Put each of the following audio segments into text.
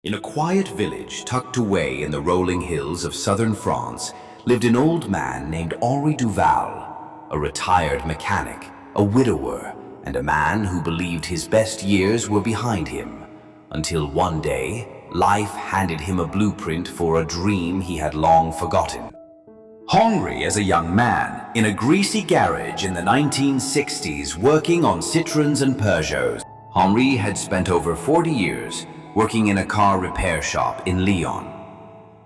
In a quiet village tucked away in the rolling hills of southern France lived an old man named Henri Duval, a retired mechanic, a widower, and a man who believed his best years were behind him, until one day life handed him a blueprint for a dream he had long forgotten. Henri, as a young man, in a greasy garage in the 1960s working on Citroëns and Peugeots, Henri had spent over 40 years working in a car repair shop in Lyon.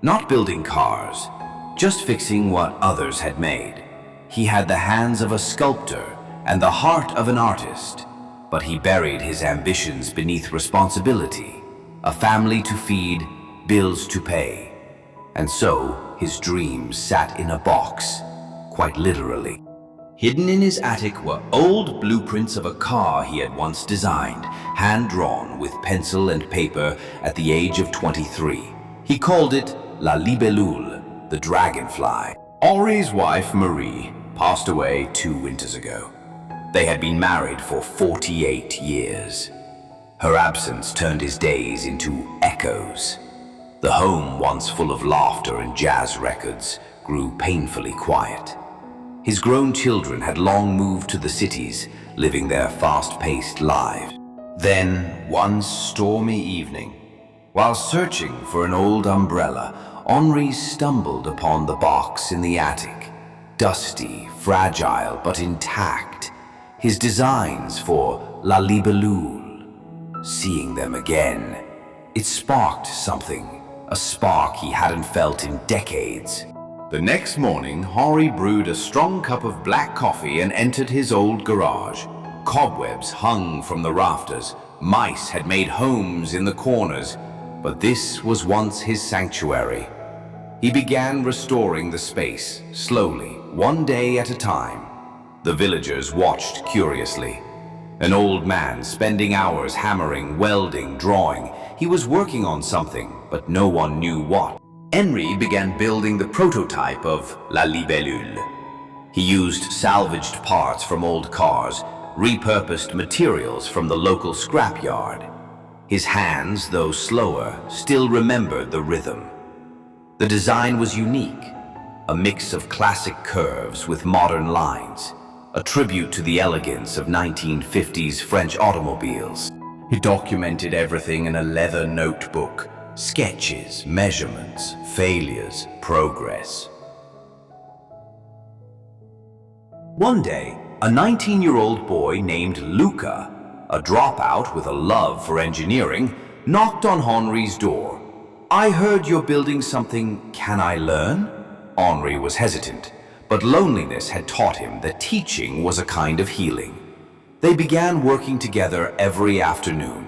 Not building cars, just fixing what others had made. He had the hands of a sculptor and the heart of an artist, but he buried his ambitions beneath responsibility, a family to feed, bills to pay. And so his dreams sat in a box, quite literally. Hidden in his attic were old blueprints of a car he had once designed, hand-drawn with pencil and paper at the age of 23. He called it La Libellule, the dragonfly. Henri's wife, Marie, passed away 2 winters ago. They had been married for 48 years. Her absence turned his days into echoes. The home, once full of laughter and jazz records, grew painfully quiet. His grown children had long moved to the cities, living their fast-paced lives. Then, one stormy evening, while searching for an old umbrella, Henri stumbled upon the box in the attic. Dusty, fragile, but intact. His designs for La Libellule. Seeing them again, it sparked something, a spark he hadn't felt in decades. The next morning, Henri brewed a strong cup of black coffee and entered his old garage. Cobwebs hung from the rafters. Mice had made homes in the corners, but this was once his sanctuary. He began restoring the space, slowly, one day at a time. The villagers watched curiously. An old man spending hours hammering, welding, drawing. He was working on something, but no one knew what. Henri began building the prototype of La Libellule. He used salvaged parts from old cars, repurposed materials from the local scrapyard. His hands, though slower, still remembered the rhythm. The design was unique, a mix of classic curves with modern lines, a tribute to the elegance of 1950s French automobiles. He documented everything in a leather notebook. Sketches, measurements, failures, progress. One day, a 19-year-old boy named Luca, a dropout with a love for engineering, knocked on Henri's door. "I heard you're building something. Can I learn?" Henri was hesitant, but loneliness had taught him that teaching was a kind of healing. They began working together every afternoon.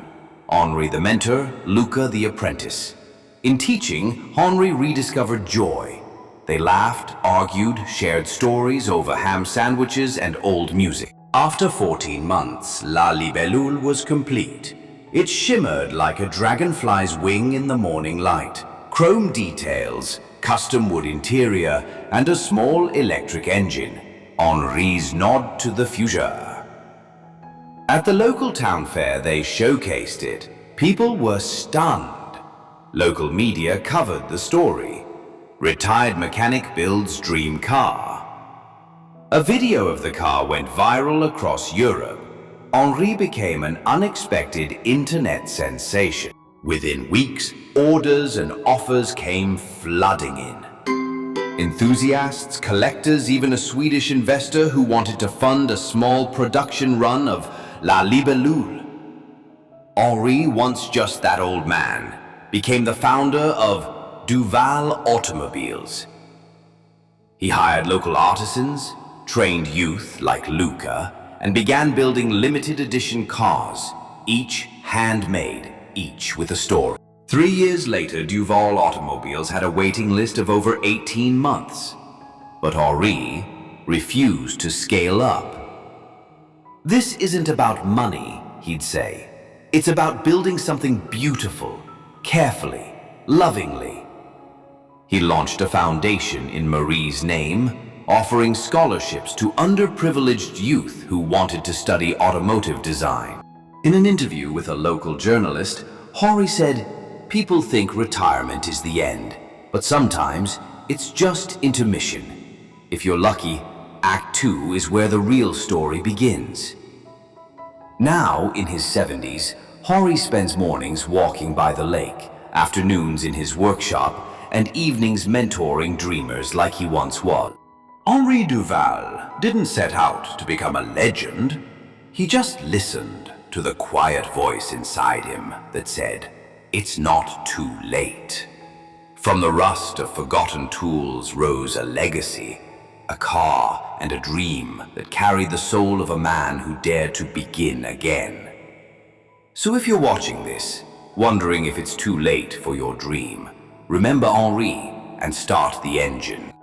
Henri the mentor, Luca the apprentice. In teaching, Henri rediscovered joy. They laughed, argued, shared stories over ham sandwiches and old music. After 14 months, La Libellule was complete. It shimmered like a dragonfly's wing in the morning light. Chrome details, custom wood interior, and a small electric engine. Henri's nod to the future. At the local town fair, they showcased it. People were stunned. Local media covered the story. Retired mechanic builds dream car. A video of the car went viral across Europe. Henri became an unexpected internet sensation. Within weeks, orders and offers came flooding in. Enthusiasts, collectors, even a Swedish investor who wanted to fund a small production run of La Libellule. Henri, once just that old man, became the founder of Duval Automobiles. He hired local artisans, trained youth like Luca, and began building limited edition cars, each handmade, each with a story. 3 years later, Duval Automobiles had a waiting list of over 18 months. But Henri refused to scale up. "This isn't about money," he'd say. "It's about building something beautiful, carefully, lovingly." He launched a foundation in Marie's name, offering scholarships to underprivileged youth who wanted to study automotive design. In an interview with a local journalist, Henri said, people think retirement is the end, but sometimes it's just intermission. If you're lucky, Act 2 is where the real story begins. Now, in his 70s, Henri spends mornings walking by the lake, afternoons in his workshop, and evenings mentoring dreamers like he once was. Henri Duval didn't set out to become a legend. He just listened to the quiet voice inside him that said, "It's not too late." From the rust of forgotten tools rose a legacy, a car and a dream that carried the soul of a man who dared to begin again. So if you're watching this, wondering if it's too late for your dream, remember Henri and start the engine.